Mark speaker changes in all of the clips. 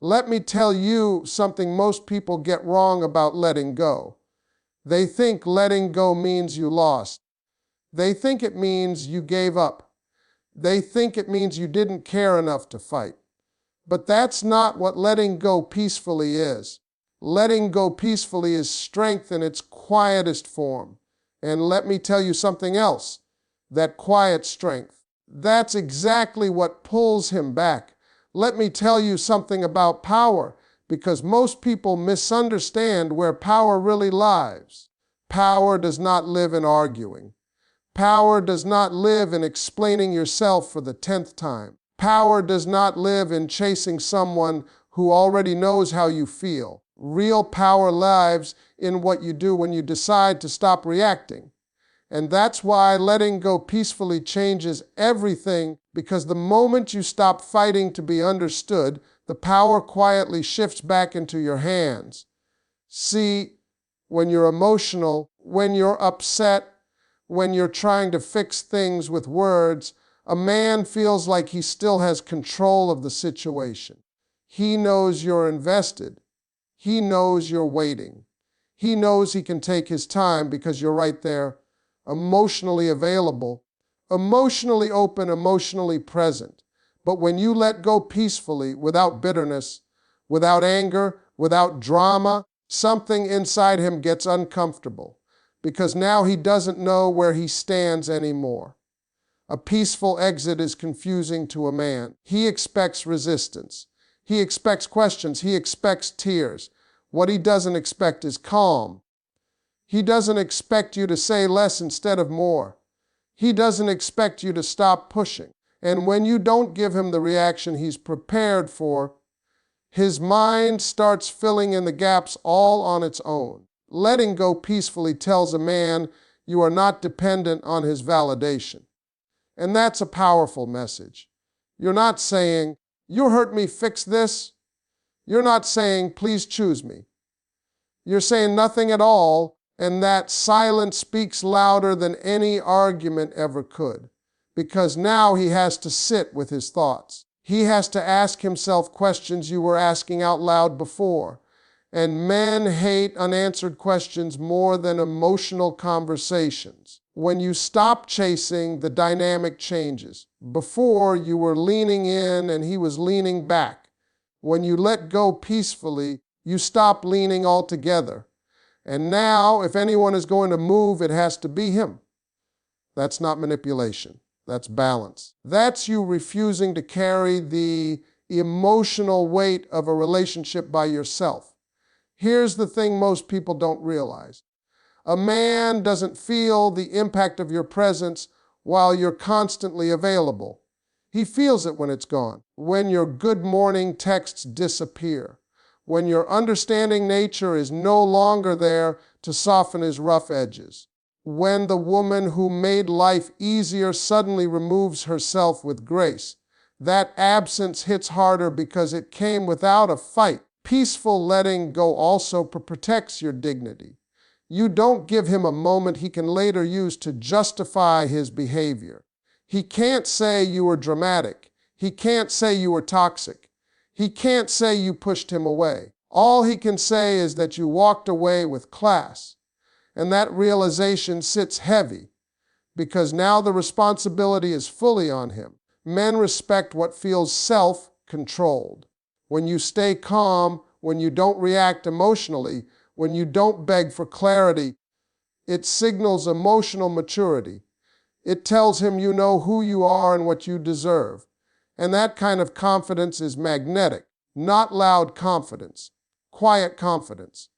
Speaker 1: Let me tell you something most people get wrong about letting go. They think letting go means you lost. They think it means you gave up. They think it means you didn't care enough to fight. But that's not what letting go peacefully is. Letting go peacefully is strength in its quietest form. And let me tell you something else. That quiet strength, that's exactly what pulls him back. Let me tell you something about power, because most people misunderstand where power really lies. Power does not live in arguing. Power does not live in explaining yourself for the 10th time. Power does not live in chasing someone who already knows how you feel. Real power lives in what you do when you decide to stop reacting. And that's why letting go peacefully changes everything, because the moment you stop fighting to be understood, the power quietly shifts back into your hands. See, when you're emotional, when you're upset, when you're trying to fix things with words, a man feels like he still has control of the situation. He knows you're invested. He knows you're waiting. He knows he can take his time because you're right there, emotionally available, emotionally open, emotionally present. But when you let go peacefully, without bitterness, without anger, without drama, something inside him gets uncomfortable, because now he doesn't know where he stands anymore. A peaceful exit is confusing to a man. He expects resistance. He expects questions. He expects tears. What he doesn't expect is calm. He doesn't expect you to say less instead of more. He doesn't expect you to stop pushing. And when you don't give him the reaction he's prepared for, his mind starts filling in the gaps all on its own. Letting go peacefully tells a man you are not dependent on his validation. And that's a powerful message. You're not saying, "You hurt me, fix this." You're not saying, "Please choose me." You're saying nothing at all, and that silence speaks louder than any argument ever could. Because now he has to sit with his thoughts. He has to ask himself questions you were asking out loud before. And men hate unanswered questions more than emotional conversations. When you stop chasing, the dynamic changes. Before, you were leaning in and he was leaning back. When you let go peacefully, you stop leaning altogether. And now, if anyone is going to move, it has to be him. That's not manipulation. That's balance. That's you refusing to carry the emotional weight of a relationship by yourself. Here's the thing most people don't realize. A man doesn't feel the impact of your presence while you're constantly available. He feels it when it's gone. When your good morning texts disappear. When your understanding nature is no longer there to soften his rough edges. When the woman who made life easier suddenly removes herself with grace. That absence hits harder because it came without a fight. Peaceful letting go also protects your dignity. You don't give him a moment he can later use to justify his behavior. He can't say you were dramatic. He can't say you were toxic. He can't say you pushed him away. All he can say is that you walked away with class. And that realization sits heavy, because now the responsibility is fully on him. Men respect what feels self-controlled. When you stay calm, when you don't react emotionally, when you don't beg for clarity, it signals emotional maturity. It tells him you know who you are and what you deserve. And that kind of confidence is magnetic, not loud confidence, quiet confidence.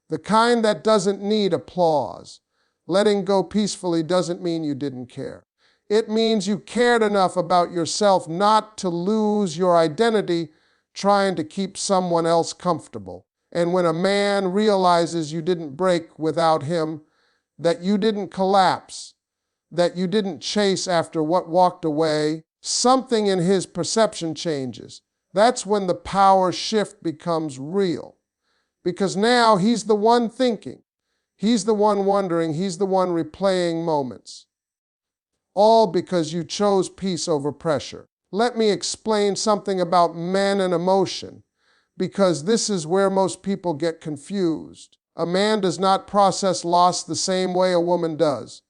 Speaker 1: The kind that doesn't need applause. Letting go peacefully doesn't mean you didn't care. It means you cared enough about yourself not to lose your identity trying to keep someone else comfortable. And when a man realizes you didn't break without him, that you didn't collapse, that you didn't chase after what walked away, something in his perception changes. That's when the power shift becomes real. Because now he's the one thinking. He's the one wondering. He's the one replaying moments. All because you chose peace over pressure. Let me explain something about men and emotion. because this is where most people get confused. A man does not process loss the same way a woman does.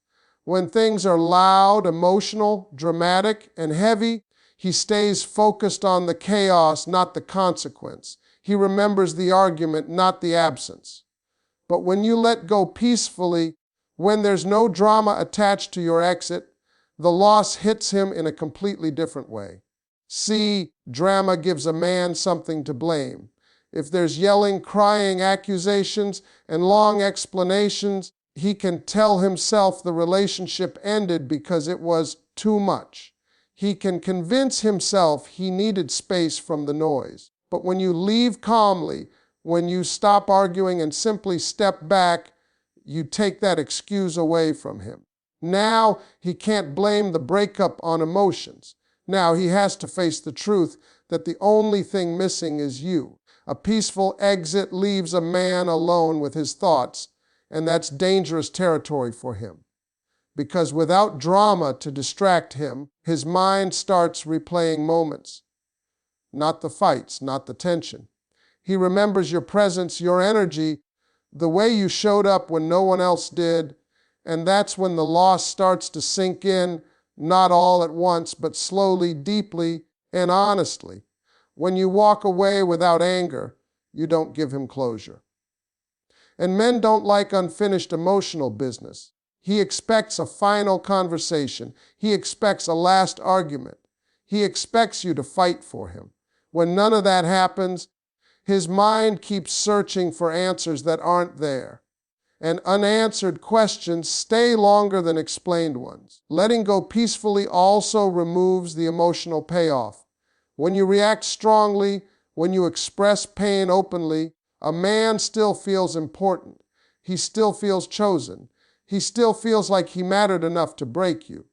Speaker 1: When things are loud, emotional, dramatic, and heavy, he stays focused on the chaos, not the consequence. He remembers the argument, not the absence. But when you let go peacefully, when there's no drama attached to your exit, the loss hits him in a completely different way. See, drama gives a man something to blame. If there's yelling, crying, accusations, and long explanations, he can tell himself the relationship ended because it was too much. He can convince himself he needed space from the noise. But when you leave calmly, when you stop arguing and simply step back, you take that excuse away from him. Now he can't blame the breakup on emotions. Now he has to face the truth that the only thing missing is you. A peaceful exit leaves a man alone with his thoughts, and that's dangerous territory for him. Because without drama to distract him, his mind starts replaying moments. Not the fights, not the tension. He remembers your presence, your energy, the way you showed up when no one else did, and that's when the loss starts to sink in, not all at once, but slowly, deeply, and honestly. When you walk away without anger, you don't give him closure. And men don't like unfinished emotional business. He expects a final conversation. He expects a last argument. He expects you to fight for him. When none of that happens, his mind keeps searching for answers that aren't there. And unanswered questions stay longer than explained ones. Letting go peacefully also removes the emotional payoff. When you react strongly, when you express pain openly, a man still feels important. He still feels chosen. He still feels like he mattered enough to break you.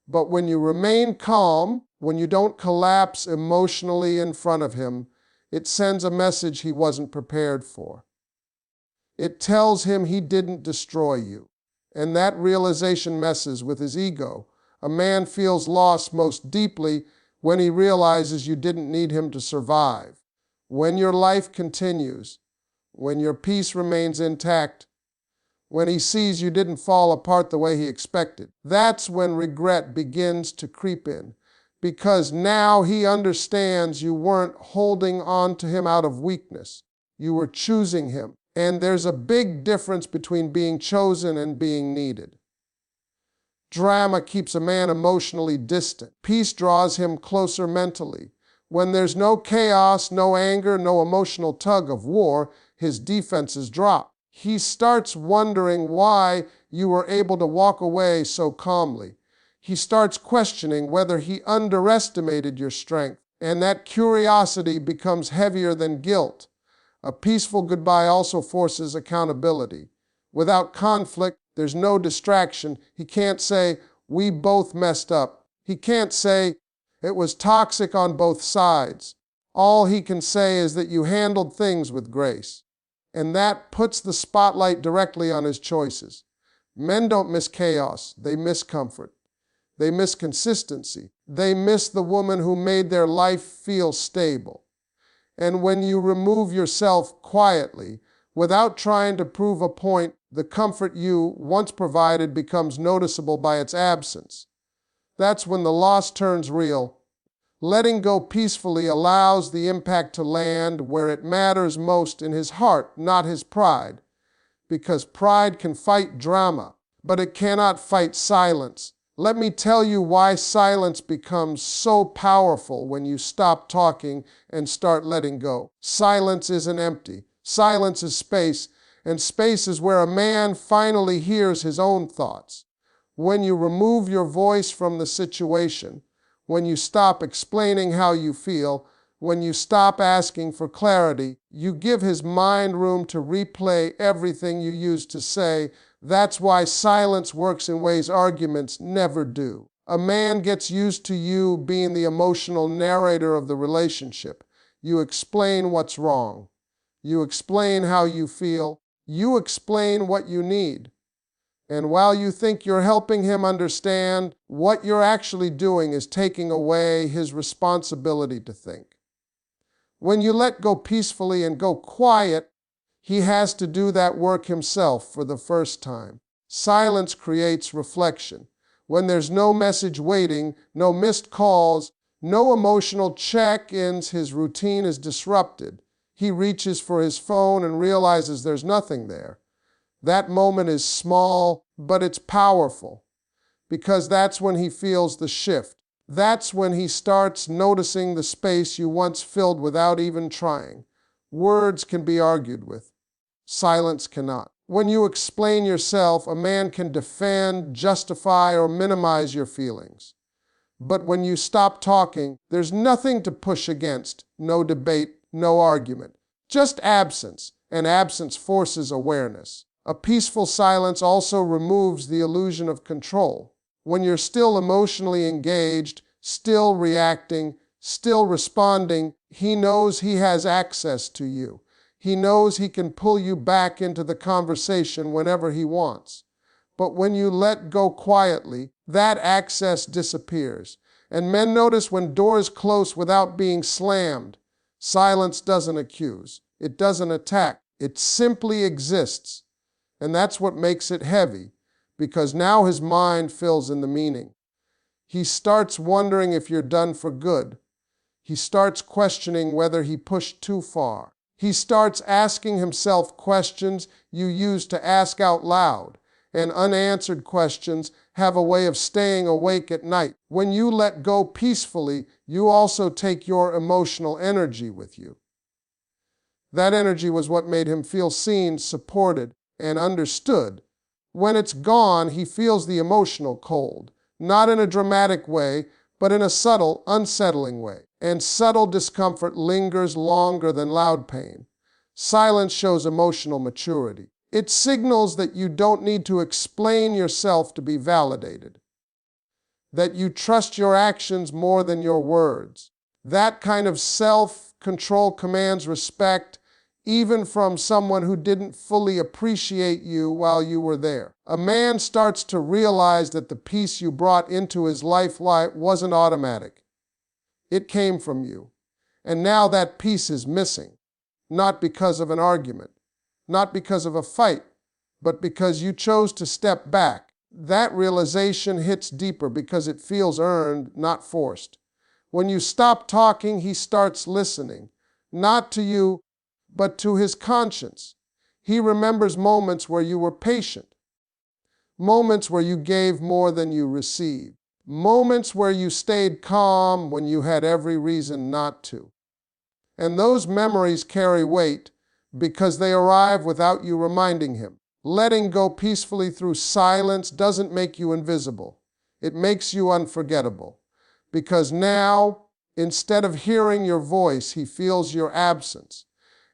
Speaker 1: But when you remain calm, when you don't collapse emotionally in front of him, it sends a message he wasn't prepared for. It tells him he didn't destroy you. And that realization messes with his ego. A man feels lost most deeply when he realizes you didn't need him to survive. When your life continues, when your peace remains intact, when he sees you didn't fall apart the way he expected, that's when regret begins to creep in. Because now he understands you weren't holding on to him out of weakness. You were choosing him. And there's a big difference between being chosen and being needed. Drama keeps a man emotionally distant. Peace draws him closer mentally. When there's no chaos, no anger, no emotional tug of war, his defenses drop. He starts wondering why you were able to walk away so calmly. He starts questioning whether he underestimated your strength, and that curiosity becomes heavier than guilt. A peaceful goodbye also forces accountability. Without conflict, there's no distraction. He can't say, "We both messed up." He can't say, "It was toxic on both sides." All he can say is that you handled things with grace. And that puts the spotlight directly on his choices. Men don't miss chaos. They miss comfort. They miss consistency. They miss the woman who made their life feel stable. And when you remove yourself quietly, without trying to prove a point, the comfort you once provided becomes noticeable by its absence. That's when the loss turns real. Letting go peacefully allows the impact to land where it matters most, in his heart, not his pride. Because pride can fight drama, but it cannot fight silence. Let me tell you why silence becomes so powerful when you stop talking and start letting go. Silence isn't empty. Silence is space, and space is where a man finally hears his own thoughts. When you remove your voice from the situation, when you stop explaining how you feel, when you stop asking for clarity, you give his mind room to replay everything you used to say. That's why silence works in ways arguments never do. A man gets used to you being the emotional narrator of the relationship. You explain what's wrong. You explain how you feel. You explain what you need. And while you think you're helping him understand, what you're actually doing is taking away his responsibility to think. When you let go peacefully and go quiet, he has to do that work himself for the first time. Silence creates reflection. When there's no message waiting, no missed calls, no emotional check-ins, his routine is disrupted. He reaches for his phone and realizes there's nothing there. That moment is small, but it's powerful, because that's when he feels the shift. That's when he starts noticing the space you once filled without even trying. Words can be argued with. Silence cannot. When you explain yourself, a man can defend, justify, or minimize your feelings. But when you stop talking, there's nothing to push against, no debate, no argument, just absence, and absence forces awareness. A peaceful silence also removes the illusion of control. When you're still emotionally engaged, still reacting, still responding, he knows he has access to you. He knows he can pull you back into the conversation whenever he wants. But when you let go quietly, that access disappears. And men notice when doors close without being slammed. Silence doesn't accuse. It doesn't attack. It simply exists. And that's what makes it heavy, because now his mind fills in the meaning. He starts wondering if you're done for good. He starts questioning whether he pushed too far. He starts asking himself questions you used to ask out loud, and unanswered questions have a way of staying awake at night. When you let go peacefully, you also take your emotional energy with you. That energy was what made him feel seen, supported, and understood. When it's gone, he feels the emotional cold, not in a dramatic way, but in a subtle, unsettling way. And subtle discomfort lingers longer than loud pain. Silence shows emotional maturity. It signals that you don't need to explain yourself to be validated, that you trust your actions more than your words. That kind of self-control commands respect, even from someone who didn't fully appreciate you while you were there. A man starts to realize that the peace you brought into his life wasn't automatic. It came from you. And now that peace is missing, not because of an argument, not because of a fight, but because you chose to step back. That realization hits deeper because it feels earned, not forced. When you stop talking, he starts listening, not to you, but to his conscience. He remembers moments where you were patient, moments where you gave more than you received, moments where you stayed calm when you had every reason not to. And those memories carry weight because they arrive without you reminding him. Letting go peacefully through silence doesn't make you invisible. It makes you unforgettable. Because now, instead of hearing your voice, he feels your absence.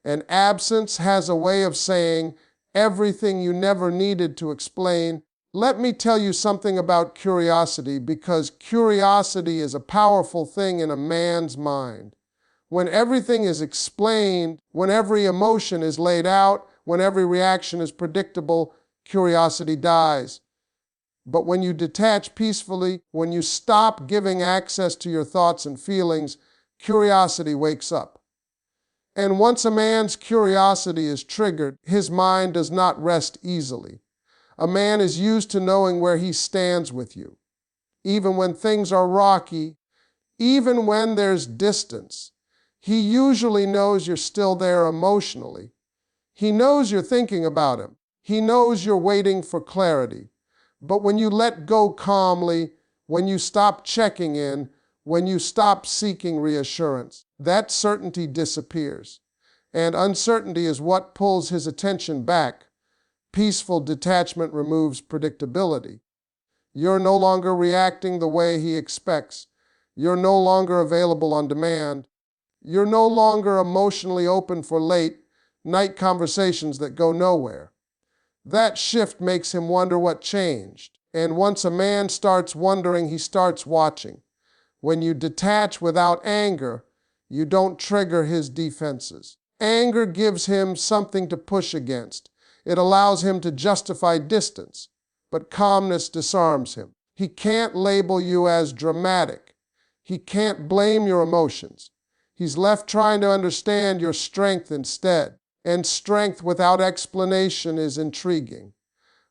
Speaker 1: And absence has a way of saying everything you never needed to explain. Let me tell you something about curiosity, because curiosity is a powerful thing in a man's mind. When everything is explained, when every emotion is laid out, when every reaction is predictable, curiosity dies. But when you detach peacefully, when you stop giving access to your thoughts and feelings, curiosity wakes up. And once a man's curiosity is triggered, his mind does not rest easily. A man is used to knowing where he stands with you. Even when things are rocky, even when there's distance, he usually knows you're still there emotionally. He knows you're thinking about him. He knows you're waiting for clarity. But when you let go calmly, when you stop checking in, when you stop seeking reassurance, that certainty disappears. And uncertainty is what pulls his attention back. Peaceful detachment removes predictability. You're no longer reacting the way he expects. You're no longer available on demand. You're no longer emotionally open for late night conversations that go nowhere. That shift makes him wonder what changed. And once a man starts wondering, he starts watching. When you detach without anger, you don't trigger his defenses. Anger gives him something to push against. It allows him to justify distance, but calmness disarms him. He can't label you as dramatic. He can't blame your emotions. He's left trying to understand your strength instead. And strength without explanation is intriguing.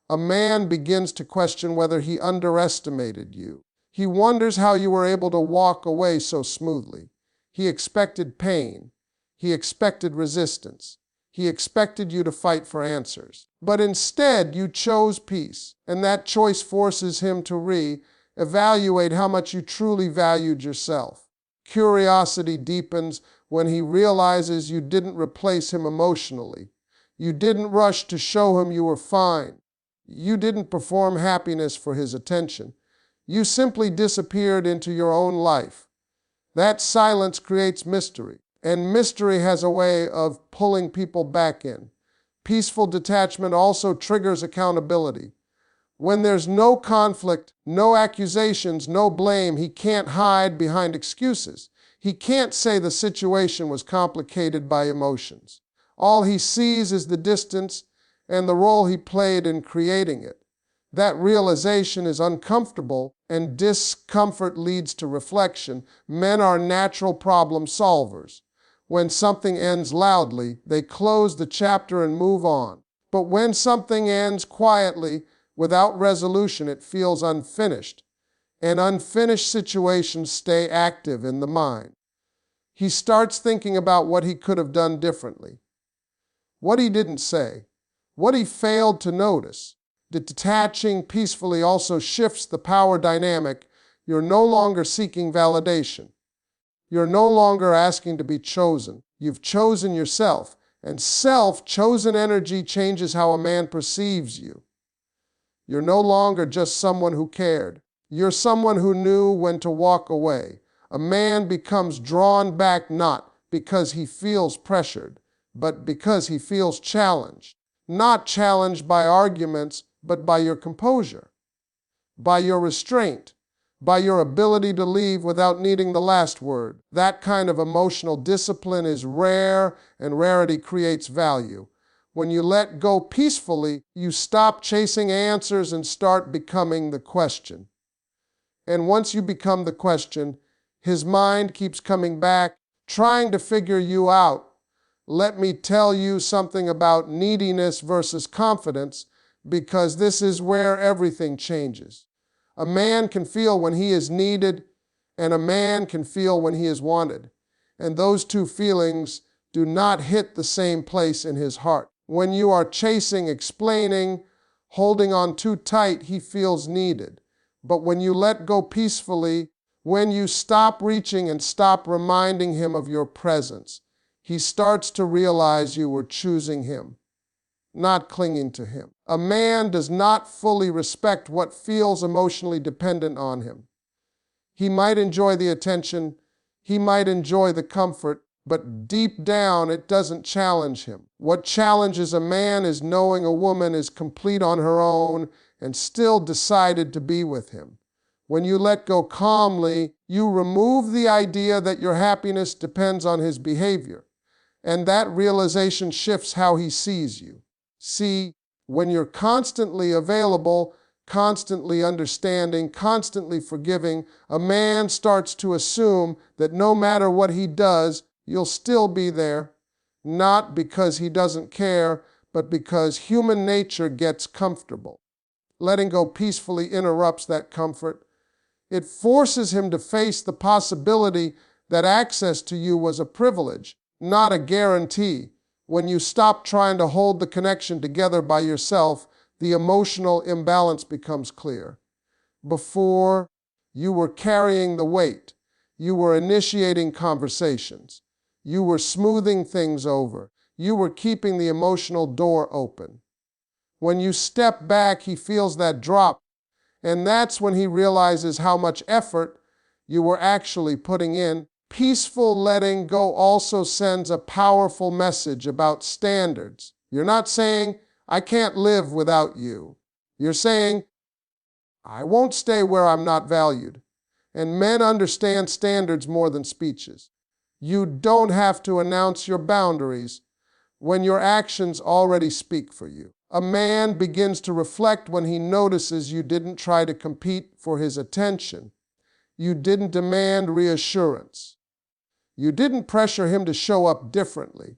Speaker 1: A man begins to question whether he underestimated you. He wonders how you were able to walk away so smoothly. He expected pain. He expected resistance. He expected you to fight for answers. But instead, you chose peace, and that choice forces him to re-evaluate how much you truly valued yourself. Curiosity deepens when he realizes you didn't replace him emotionally. You didn't rush to show him you were fine. You didn't perform happiness for his attention. You simply disappeared into your own life. That silence creates mystery, and mystery has a way of pulling people back in. Peaceful detachment also triggers accountability. When there's no conflict, no accusations, no blame, he can't hide behind excuses. He can't say the situation was complicated by emotions. All he sees is the distance and the role he played in creating it. That realization is uncomfortable, and discomfort leads to reflection. Men are natural problem solvers. When something ends loudly, they close the chapter and move on. But when something ends quietly, without resolution, it feels unfinished. And unfinished situations stay active in the mind. He starts thinking about what he could have done differently, what he didn't say, what he failed to notice. Detaching peacefully also shifts the power dynamic. You're no longer seeking validation. You're no longer asking to be chosen. You've chosen yourself, and self-chosen energy changes how a man perceives you. You're no longer just someone who cared. You're someone who knew when to walk away. A man becomes drawn back not because he feels pressured, but because he feels challenged. Not challenged by arguments, but by your composure, by your restraint, by your ability to leave without needing the last word. That kind of emotional discipline is rare, and rarity creates value. When you let go peacefully, you stop chasing answers and start becoming the question. And once you become the question, his mind keeps coming back, trying to figure you out. Let me tell you something about neediness versus confidence, because this is where everything changes. A man can feel when he is needed, and a man can feel when he is wanted. And those two feelings do not hit the same place in his heart. When you are chasing, explaining, holding on too tight, he feels needed. But when you let go peacefully, when you stop reaching and stop reminding him of your presence, he starts to realize you were choosing him, not clinging to him. A man does not fully respect what feels emotionally dependent on him. He might enjoy the attention, he might enjoy the comfort, but deep down it doesn't challenge him. What challenges a man is knowing a woman is complete on her own and still decided to be with him. When you let go calmly, you remove the idea that your happiness depends on his behavior. And that realization shifts how he sees you. See, when you're constantly available, constantly understanding, constantly forgiving, a man starts to assume that no matter what he does, you'll still be there. Not because he doesn't care, but because human nature gets comfortable. Letting go peacefully interrupts that comfort. It forces him to face the possibility that access to you was a privilege, not a guarantee. When you stop trying to hold the connection together by yourself, the emotional imbalance becomes clear. Before, you were carrying the weight. You were initiating conversations. You were smoothing things over. You were keeping the emotional door open. When you step back, he feels that drop, and that's when he realizes how much effort you were actually putting in. Peaceful letting go also sends a powerful message about standards. You're not saying, I can't live without you. You're saying, I won't stay where I'm not valued. And men understand standards more than speeches. You don't have to announce your boundaries when your actions already speak for you. A man begins to reflect when he notices you didn't try to compete for his attention. You didn't demand reassurance. You didn't pressure him to show up differently.